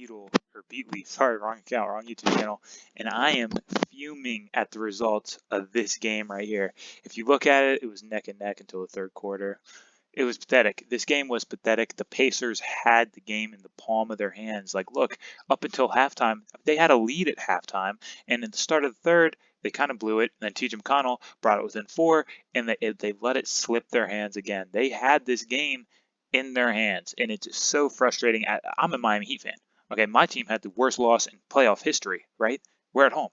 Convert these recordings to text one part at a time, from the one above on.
Beatley, sorry, wrong account, wrong YouTube channel, and I am fuming at the results of this game right here. If you look at it, it was neck and neck until the third quarter. It was pathetic. This game was pathetic. The Pacers had the game in the palm of their hands. Like, look, up until halftime, they had a lead at halftime, and at the start of the third, they kind of blew it. And then T.J. McConnell brought it within 4, and they let it slip their hands again. They had this game in their hands, and it's just so frustrating. I'm a Miami Heat fan. Okay, my team had the worst loss in playoff history, right? We're at home.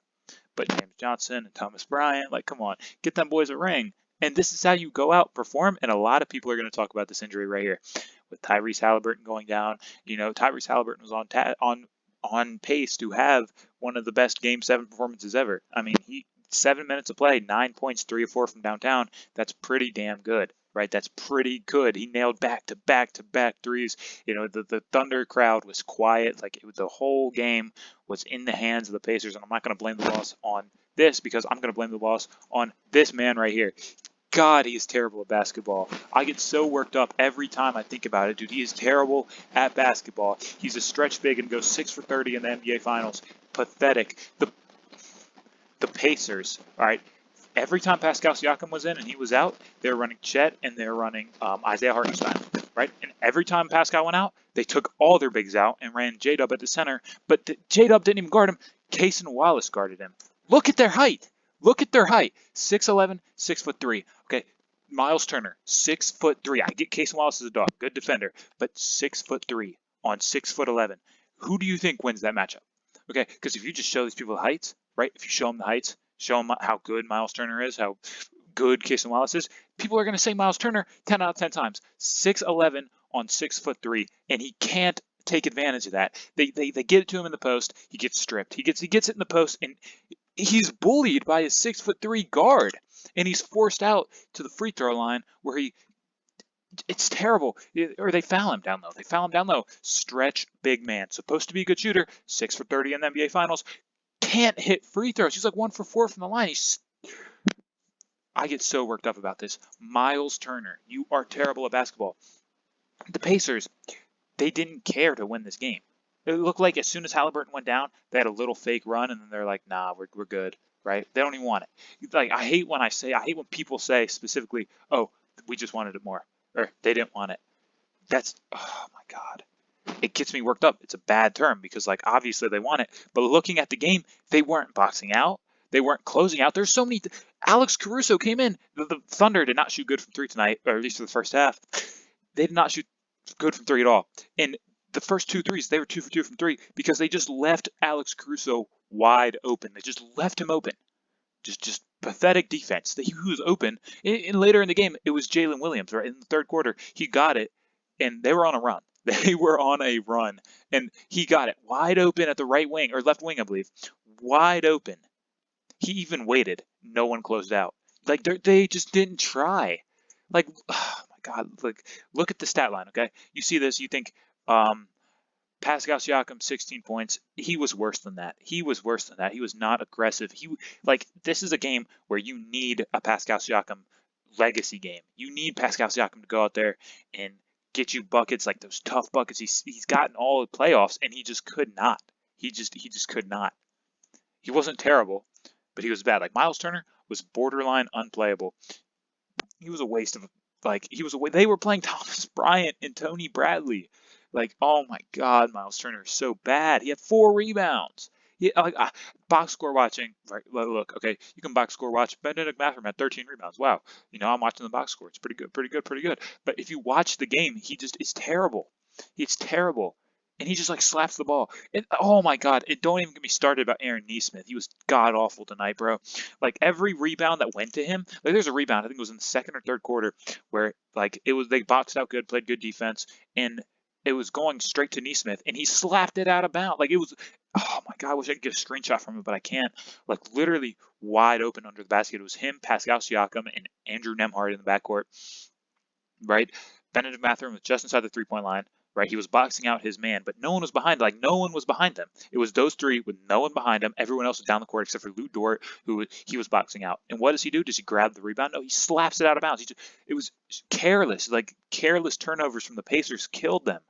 But James Johnson and Thomas Bryant, like, come on, get them boys a ring. And this is how you go out, perform, and a lot of people are going to talk about this injury right here. With Tyrese Halliburton going down, you know, Tyrese Halliburton was on pace to have one of the best Game 7 performances ever. I mean, 7 minutes of play, 9 points, 3 or 4 from downtown. That's pretty damn good, right? That's pretty good. He nailed back-to-back threes. You know, the Thunder crowd was quiet. Like, the whole game was in the hands of the Pacers, and I'm not going to blame the loss on this because I'm going to blame the loss on this man right here. God, he is terrible at basketball. I get so worked up every time I think about it, dude. He is terrible at basketball. He's a stretch big and goes 6 for 30 in the NBA Finals. Pathetic. The Pacers, all right, every time Pascal Siakam was in and he was out, they were running Chet and they were running Isaiah Hartenstein, right? And every time Pascal went out, they took all their bigs out and ran J-Dub at the center, but J-Dub didn't even guard him. Cason Wallace guarded him. Look at their height. Look at their height. 6'11", 6'3". Okay, Miles Turner, 6'3". I get Cason Wallace as a dog, good defender, but 6'3" on 6'11". Who do you think wins that matchup? Okay, because if you just show these people the heights, right? If you show them the heights, show them how good Miles Turner is, how good Cason Wallace is, people are going to say Miles Turner 10 out of 10 times. 6'11" on 6'3", and he can't take advantage of that. They get it to him in the post. He gets stripped. He gets it in the post, and he's bullied by his 6'3" guard, and he's forced out to the free throw line where it's terrible. Or they foul him down low. Stretch big man, supposed to be a good shooter, 6 for 30 in the NBA Finals, can't hit free throws. He's like 1 for 4 from the line. I get so worked up about this. Miles Turner, you are terrible at basketball. The Pacers, they didn't care to win this game. It looked like as soon as Halliburton went down, they had a little fake run, and then they're like, nah, we're good, right? They don't even want it. Like, I hate when people say specifically, oh, we just wanted it more, or they didn't want it. Oh my God. It gets me worked up. It's a bad term because, like, obviously they want it, but looking at the game, they weren't boxing out. They weren't closing out. There's so many. Alex Caruso came in. The Thunder did not shoot good from 3 tonight, or at least for the first half. They did not shoot good from 3 at all. And the first 2 threes, they were 2 for 2 from 3 because they just left Alex Caruso wide open. They just left him open. Just pathetic defense. He was open. And later in the game, it was Jalen Williams, right? In the third quarter, he got it, and they were on a run. They were on a run, and he got it wide open at the right wing, or left wing, I believe. Wide open. He even waited. No one closed out. Like, they just didn't try. Like, oh my God, look at the stat line, okay? You see this, you think Pascal Siakam, 16 points. He was worse than that. He was not aggressive. This is a game where you need a Pascal Siakam legacy game. You need Pascal Siakam to go out there and get you buckets, like those tough buckets he's gotten all the playoffs, and he just could not. He just could not. He wasn't terrible, but he was bad. Like, Miles Turner was borderline unplayable. He was a waste of, they were playing Thomas Bryant and Tony Bradley. Like, oh my God, Miles Turner is so bad. He had 4 rebounds. Box score watching, right? Look, okay, you can box score watch. Benedict Mathurin had 13 rebounds. Wow, I'm watching the box score. It's pretty good. But if you watch the game, he just is terrible. He's terrible, and he just slaps the ball. And oh my God, don't even get me started about Aaron Nesmith. He was god awful tonight, bro. Like, every rebound that went to him, like, there's a rebound, I think it was in the second or third quarter, where they boxed out good, played good defense, and it was going straight to Nesmith, and he slapped it out of bounds. Like, it was, oh my God, I wish I could get a screenshot from it, but I can't. Like, literally wide open under the basket. It was him, Pascal Siakam, and Andrew Nembhard in the backcourt, right? Benedict Mathurin was just inside the 3-point line, right? He was boxing out his man, but no one was behind. Like, no one was behind them. It was those 3 with no one behind them. Everyone else was down the court except for Lou Dort, who he was boxing out. And what does he do? Does he grab the rebound? No, he slaps it out of bounds. It was careless. Like, careless turnovers from the Pacers killed them.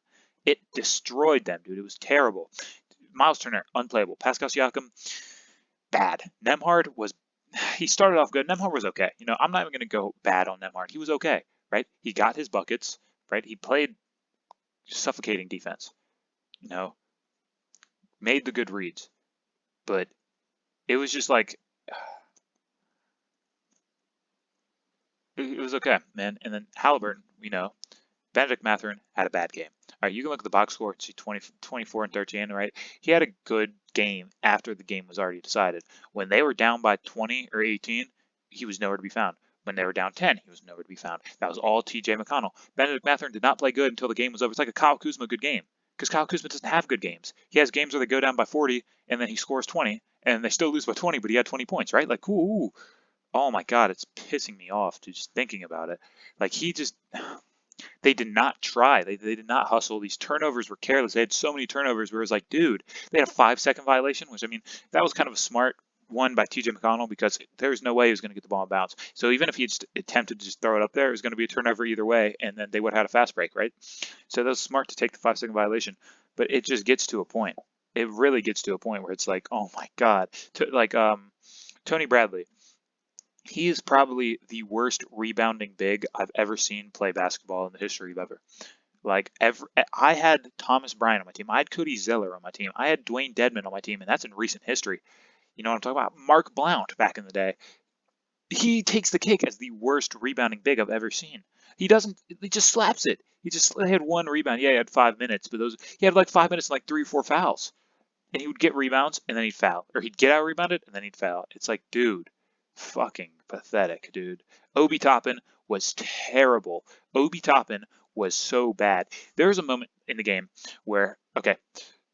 It destroyed them, dude. It was terrible. Miles Turner, unplayable. Pascal Siakam, bad. Nembhard was, he started off good. Nembhard was okay. You know, I'm not even going to go bad on Nembhard. He was okay, right? He got his buckets, right? He played suffocating defense, you know, made the good reads. But it was just like, it was okay, man. And then Halliburton, you know, Benedict Mathurin had a bad game. All right, you can look at the box score and see 24 and 13, right? He had a good game after the game was already decided. When they were down by 20 or 18, he was nowhere to be found. When they were down 10, he was nowhere to be found. That was all TJ McConnell. Benedict Mathurin did not play good until the game was over. It's like a Kyle Kuzma good game, because Kyle Kuzma doesn't have good games. He has games where they go down by 40 and then he scores 20 and they still lose by 20, but he had 20 points, right? Like, ooh, oh my God, it's pissing me off just thinking about it. Like, he just, they did not try. They did not hustle. These turnovers were careless. They had so many turnovers where it was like, dude, they had a 5-second violation, which, I mean, that was kind of a smart one by TJ McConnell, because there was no way he was going to get the ball in bounds. So even if he had attempted to just throw it up there, it was going to be a turnover either way, and then they would have had a fast break, right? So that was smart to take the 5-second violation, but it just gets to a point. It really gets to a point where it's like, oh my God. Tony Bradley, he is probably the worst rebounding big I've ever seen play basketball in the history of ever. Like, I had Thomas Bryant on my team. I had Cody Zeller on my team. I had Dwayne Dedmon on my team, and that's in recent history. You know what I'm talking about? Mark Blount back in the day. He takes the cake as the worst rebounding big I've ever seen. He doesn't. He just slaps it. He had one rebound. Yeah, he had 5 minutes, but he had like 5 minutes and like 3 or 4 fouls. And he would get rebounds and then he'd foul, or he'd get out rebounded and then he'd foul. It's like, dude, fucking pathetic, dude. Obi Toppin was terrible. Obi Toppin was so bad. There was a moment in the game where, okay,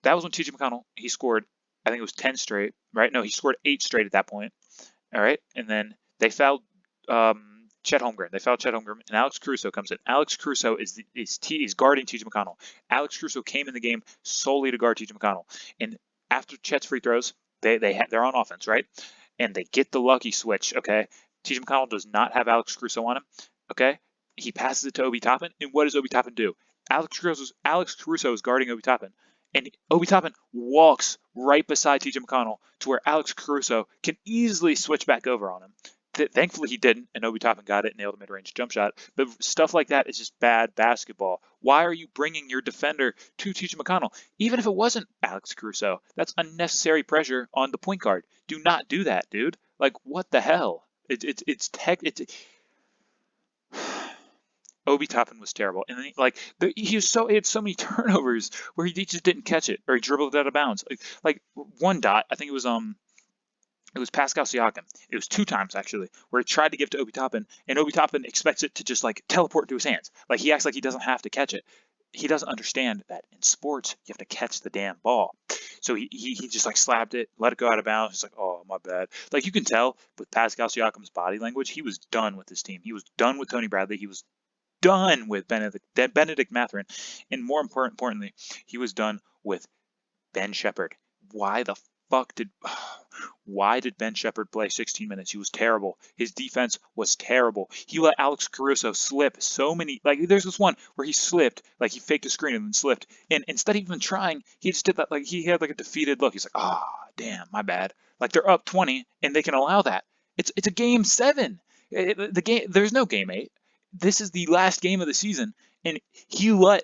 that was when TJ McConnell, he scored, I think it was 10 straight, right? No, he scored 8 straight at that point. All right. And then they fouled Chet Holmgren. They fouled Chet Holmgren, and Alex Caruso comes in. Alex Caruso is guarding TJ McConnell. Alex Caruso came in the game solely to guard TJ McConnell. And after Chet's free throws, they're on offense, right? And they get the lucky switch, okay? TJ McConnell does not have Alex Caruso on him, okay? He passes it to Obi Toppin, and what does Obi Toppin do? Alex Caruso is guarding Obi Toppin, and Obi Toppin walks right beside TJ McConnell to where Alex Caruso can easily switch back over on him. Thankfully he didn't, and Obi Toppin got it and nailed a mid-range jump shot. But stuff like that is just bad basketball. Why are you bringing your defender to TJ McConnell? Even if it wasn't Alex Caruso, that's unnecessary pressure on the point guard. Do not do that, dude. Like, what the hell? Obi Toppin was terrible, and then, he had so many turnovers where he just didn't catch it, or he dribbled it out of bounds. Like one dot, I think it was Pascal Siakam. It was 2 times, actually, where he tried to give to Obi Toppin, and Obi Toppin expects it to just, like, teleport to his hands. Like, he acts like he doesn't have to catch it. He doesn't understand that in sports, you have to catch the damn ball. So he just, like, slapped it, let it go out of bounds. He's like, oh, my bad. Like, you can tell with Pascal Siakam's body language, he was done with his team. He was done with Tony Bradley. He was done with Benedict Mathurin. And more importantly, he was done with Ben Sheppard. Why did Ben Sheppard play 16 minutes? He was terrible. His defense was terrible. He let Alex Caruso slip so many. Like, there's this one where he slipped, like he faked a screen and then slipped. And instead of even trying, he just did that. Like, he had like a defeated look. He's like, damn, my bad. Like, they're up 20 and they can allow that. It's a game 7. There's no game 8. This is the last game of the season, and he let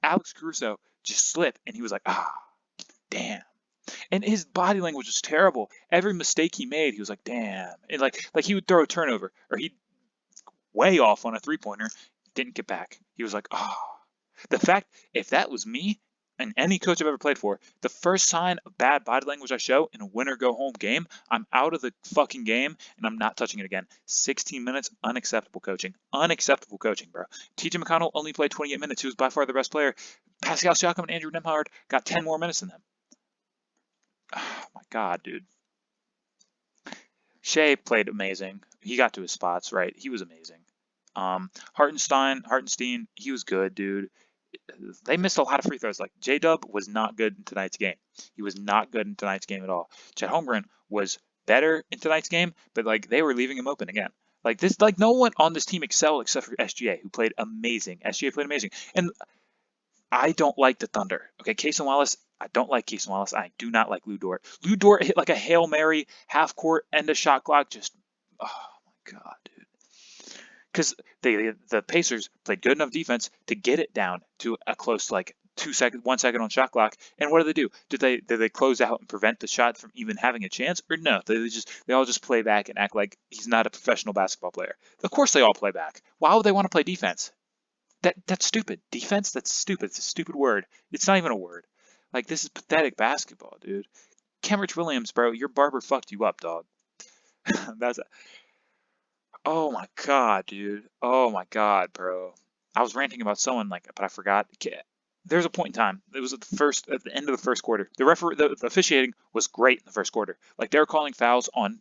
Alex Caruso just slip, and he was like, damn. And his body language was terrible. Every mistake he made, he was like, damn. And like he would throw a turnover, or he'd way off on a 3-pointer, didn't get back. He was like, The fact, if that was me and any coach I've ever played for, the first sign of bad body language I show in a win-or-go-home game, I'm out of the fucking game, and I'm not touching it again. 16 minutes, unacceptable coaching. Unacceptable coaching, bro. TJ McConnell only played 28 minutes. He was by far the best player. Pascal Siakam and Andrew Nembhard got 10 more minutes than them. Oh my God, dude. Shea played amazing. He got to his spots, right? He was amazing. Hartenstein, he was good, dude. They missed a lot of free throws. Like, J-Dub was not good in tonight's game. He was not good in tonight's game at all. Chet Holmgren was better in tonight's game, but like they were leaving him open again. Like no one on this team excelled except for SGA, who played amazing. SGA played amazing. And I don't like the Thunder. Okay, Cason Wallace, I don't like Cason Wallace. I do not like Lou Dort. Lou Dort hit like a Hail Mary, half court, end of shot clock. Just, oh my God, dude. Because the Pacers played good enough defense to get it down to a close like 2 seconds, 1 second on shot clock. And what do? Did they close out and prevent the shot from even having a chance, or no? They all just play back and act like he's not a professional basketball player. Of course they all play back. Why would they want to play defense? That's stupid. Defense? That's stupid. It's a stupid word. It's not even a word. Like, this is pathetic basketball, dude. Kenrich Williams, bro, your barber fucked you up, dog. That's Oh my God, dude. Oh my God, bro. I was ranting about someone like, but I forgot. There's a point in time. It was at the end of the first quarter. The officiating was great in the first quarter. Like, they're calling fouls on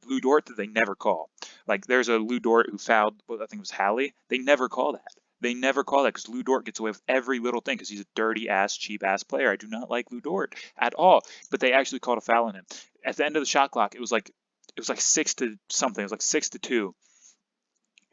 Lou Dort that they never call. Like, there's a Lou Dort who fouled, I think it was Hallie. They never call that. They never call that because Lou Dort gets away with every little thing because he's a dirty ass, cheap ass player. I do not like Lou Dort at all. But they actually called a foul on him. At the end of the shot clock, it was like 6 to something. It was like 6-2.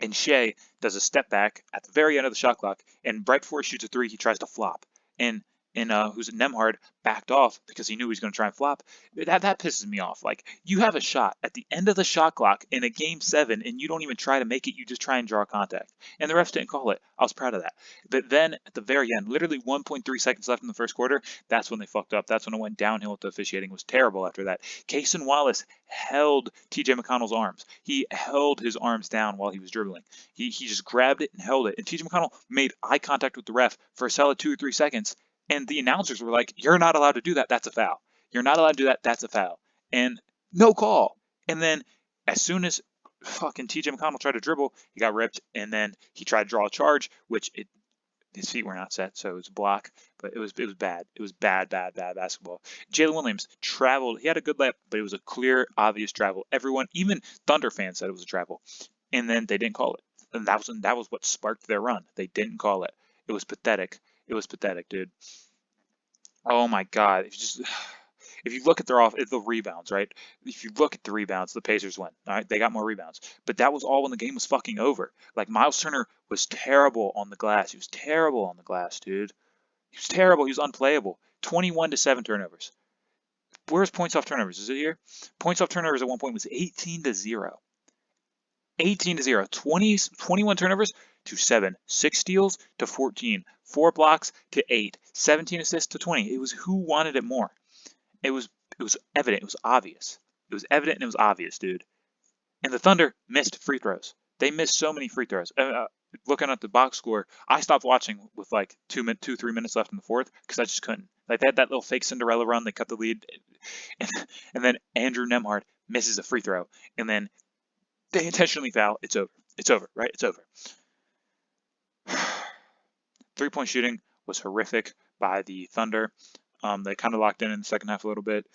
And Shea does a step back at the very end of the shot clock, and right before he shoots a three, he tries to flop. And who's Nemhard backed off because he knew he was going to try and flop. That pisses me off. Like, you have a shot at the end of the shot clock in a game 7, and you don't even try to make it. You just try and draw contact. And the refs didn't call it. I was proud of that. But then at the very end, literally 1.3 seconds left in the first quarter, that's when they fucked up. That's when it went downhill. The officiating was terrible after that. Cason Wallace held TJ McConnell's arms. He held his arms down while he was dribbling. He just grabbed it and held it. And TJ McConnell made eye contact with the ref for a solid 2 or 3 seconds. And the announcers were like, "You're not allowed to do that. That's a foul. You're not allowed to do that. That's a foul." And no call. And then as soon as fucking TJ McConnell tried to dribble, he got ripped. And then he tried to draw a charge, which his feet were not set, so it was a block. But it was bad. It was bad basketball. Jalen Williams traveled. He had a good lap, but it was a clear, obvious travel. Everyone, even Thunder fans, said it was a travel. And then they didn't call it. And that was what sparked their run. They didn't call it. It was pathetic. It was pathetic, dude. Oh my God! If you look at the rebounds, right? If you look at the rebounds, the Pacers win. All right, they got more rebounds, but that was all when the game was fucking over. Like, Miles Turner was terrible on the glass. He was terrible on the glass, dude. He was terrible. He was unplayable. 21-7 turnovers. Where's points off turnovers? Is it here? Points off turnovers at one point was 18-0. 18-0. 21 turnovers to 7. 6 steals to 14. 4 blocks to 8. 17 assists to 20. It was who wanted it more. It was evident. It was obvious. It was evident and it was obvious, dude. And the Thunder missed free throws. They missed so many free throws. Looking at the box score, I stopped watching with like 3 minutes left in the fourth because I just couldn't. Like, they had that little fake Cinderella run. They cut the lead, and then Andrew Nemhard misses a free throw, and then they intentionally foul. It's over. It's over, right? It's over. 3-point shooting was horrific by the Thunder. They kind of locked in the second half a little bit.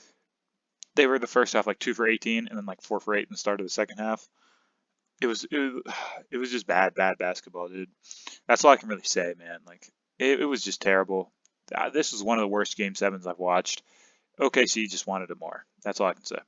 They were the first half like 2 for 18, and then like 4 for 8 in the start of the second half. It was just bad basketball, dude. That's all I can really say, man. Like, it was just terrible. This was one of the worst game 7s I've watched. OKC just wanted it more. That's all I can say.